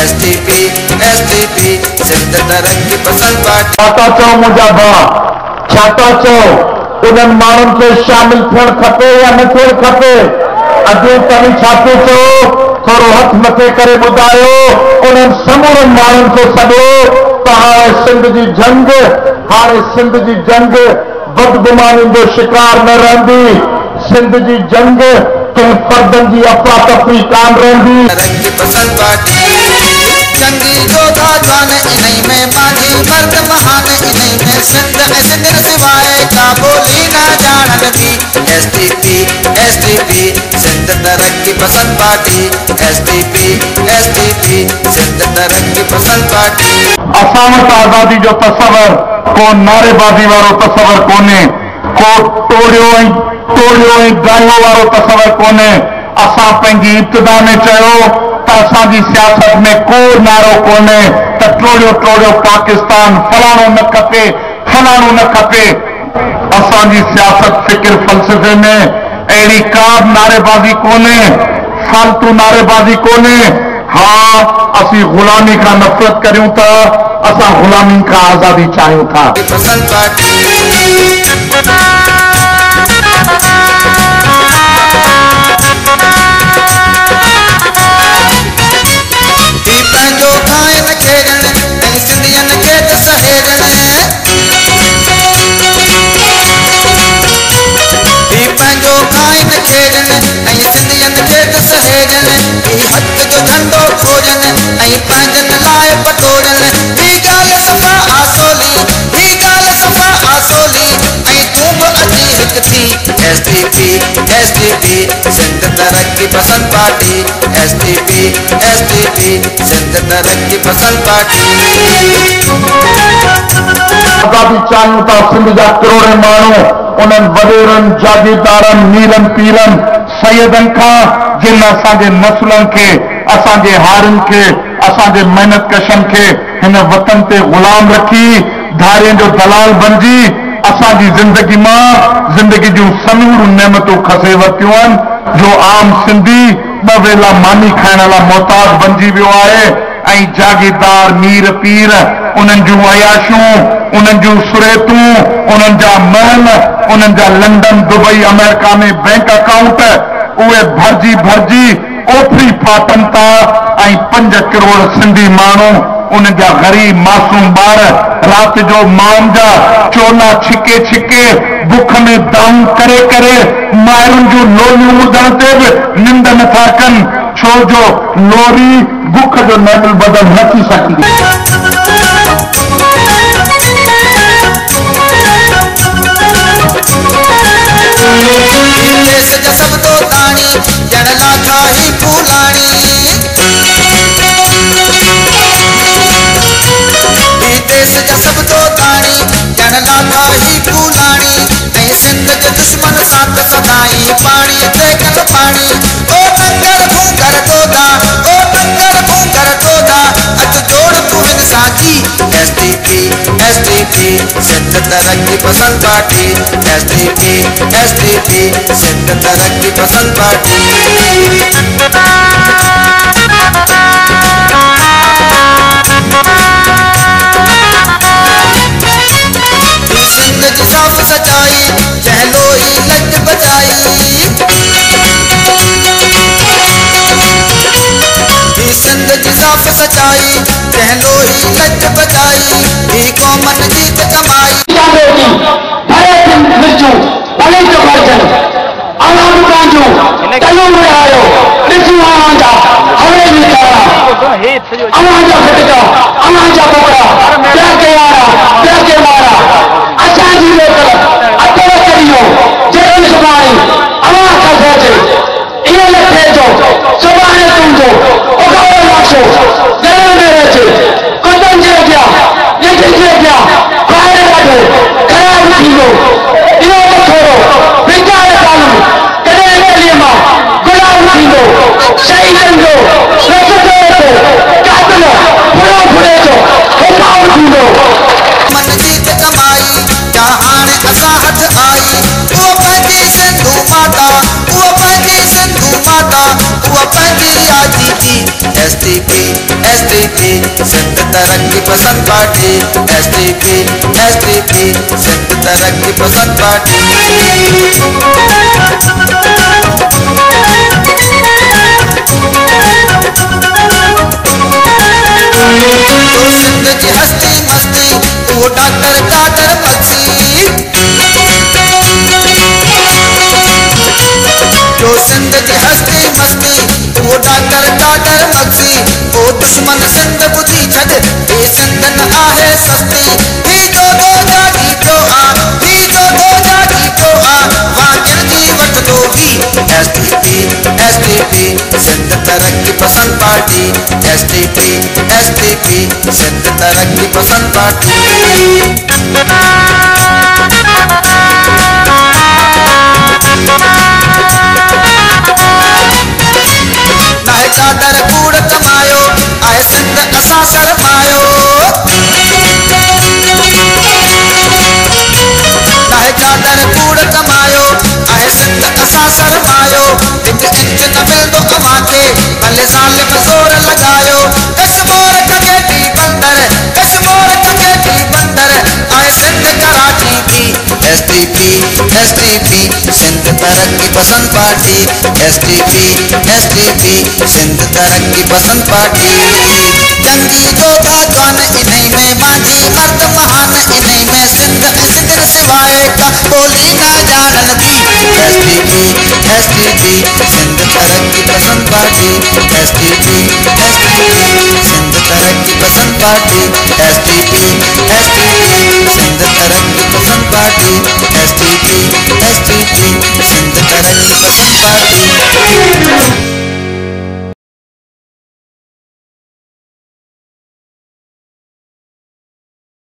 SDP Sindh तरक्की पसंद party. छाता चो मुंहिंजा भाउ, छाता चो उन्हनि माण्हुनि खे शामिल थियणु खपे या न थियणु खपे? अॼु तव्हीं छा थो चओ? थोरो हथ मथे करे ॿुधायो उन्हनि समूरनि माण्हुनि खे सॾो त हाणे सिंध जी जंग बदगुमानियुनि जो शिकार न रहंदी। सिंध जी जंग कंहिं फर्दनि जी अफरा तफरी कान रहंदी। तरक्की पसंद पार्टी जंगी जोधा जवान इन्हीं में बाजी मर्द महान इन्हीं में सिंध सिवाय का बोली ना जानन दी। SDP सिंध तरक्की पसंद पार्टी। SDP सिंध तरक्की पसंद पार्टी। असां वटि आज़ादी जो तस्वर को नारेबाज़ी वारो तस्वर कोन्हे, को टोड़ियो ऐं गायो वारो तस्वर कोन्हे। असां पंहिंजी इब्तिदा में चयो त असांजी सियासत में को नारो कोन्हे त टोड़ियो पाकिस्तान फलाणो न खपे। असांजी सियासत फिक्र फ़लसफ़े में अहिड़ी का नारेबाज़ी कोन्हे, फालतू नारेबाज़ी कोन्हे। हाँ, असीं ग़ुलामी खां नफ़रत करियूं था, असां ग़ुलामी खां आज़ादी चाहियूं था। पसंद पार्टी पंहिंजो खाइण खेॾण ऐं सिंधियुनि खे त सहेड़ण। पंहिंजो खाइण खेॾण ऐं सिंधियुनि खे त सहेड़ण। हक़ जो झंडो खोजन ऐं पंहिंजनि लाइ पटोड़न। ही ॻाल्हि सफ़ा आसोली ऐं तूं बि अची हिकु थी। SDP सिंध तरक्की पसंद पार्टी। SDP सिंध तरक्की पसंद पार्टी। आज़ादी चाहियूं था। सिंध जा करोड़ माण्हू उन्हनि वॾेरनि जागीरदारनि मीरनि पीरनि सैयदनि खां जिन असांजे नस्लनि खे, असांजे हारियुनि खे, असांजे महिनत कशनि खे हिन वतन ते ग़ुलाम रखी धारियुनि जो दलाल बणिजी असांजी ज़िंदगी जूं समूर नेमतूं खसे वरितियूं आहिनि। जो आम सिंधी ॿ वेला मानी खाइण लाइ मोहताज बणिजी वियो आहे ऐं जागीरदार मीर पीर उन्हनि जूं अयाशूं, उन्हनि जूं सुरेतूं, उन्हनि जा महल, उन्हनि जा लंडन दुबई अमेरिका में बैंक अकाउंट उहे भरिजी ओतिरी फाटनि था ऐं 5 करोड़ सिंधी माण्हू उन्हनि जा ग़रीब मासूम ॿार राति जो माउनि जा चोला छिके बुख में दाऊं करे माइरुनि जूं लोलियूं ॿुधण ते बि निंड नथा कनि, छो जो लोरी बुख जो नदल बदल न थी सघंदी। देश जा सब तो ताणी ॼण लाथा ही फूलाणी। देश जा सब तो ताणी ॼण लाथा ही फूलाणी। ऐं सिंध जे दुश्मन सां त सदाई पाणी ते कल पाणी। ओ टक्कर भूंगर टोदा अच जोड़ तूं हिन साची। SDP सिंध तरक्की पसंद पार्टी। SDP सिंध तरक्की पसंद पार्टी। सिंध जी साफ़ सचाई जहलो ही लज बचाई। सिंध जी साफ़ सचाई जहलो ही लज बचाई। ही कौमन जीत कमाई। SDP तरक्की पसंद पार्टी एसटीपी एसटीपी सिंध तरक्की पसंद पार्टी। जो सिंध की हस्ती मस्ती वो डॉक्टर कादर बख्शी, जो सिंध की हस्ती मस्ती वो डॉक्टर कादर बख्शी, ओ दुश्मन सिंध बुधी छॾ हे सिंध न आहे सस्ती, ही जो दो जागी पियो आ, ही जो दो जागी पियो आ, वाकिर जी वठंदो ही एसटीपी एसटीपी सिंध तरक्की पसंद पार्टी एसटीपी एसटीपी सिंध तरक्की पसंद पार्टी। नाहे चादर कूड़ कमायो आहे सिंध असां शर्मायो, नाहे चादर कूड़ कमायो आहे सिंध असां शर्मायो, हिकु इंच न मिलंदो अव्हां खे भले ज़ालिम ज़ोर लॻायो, कश्मीर कमेटी बंदर कश्मीर कमेटी बंदर आहे सिंध कराची की एसटीपी एसटीपी सिंध तरक्की पसंद पार्टी एसटीपी एसटीपी सिंध तरक्की पसंद पार्टी। जंगी जोधा जवान इन्हीं में मांझी मर्द महान इन्हीं में सिंध सिंध सिवाय का बोली ना जानन दी एसटीपी एसटीपी सिंध तरक्की पसंद पार्टी एसटीपी एसटीपी सिंध तरक्की पसंद पार्टी एसटीपी एसटीपी सिंध तरक्की पसंद पार्टी एसटीपी एसटीपी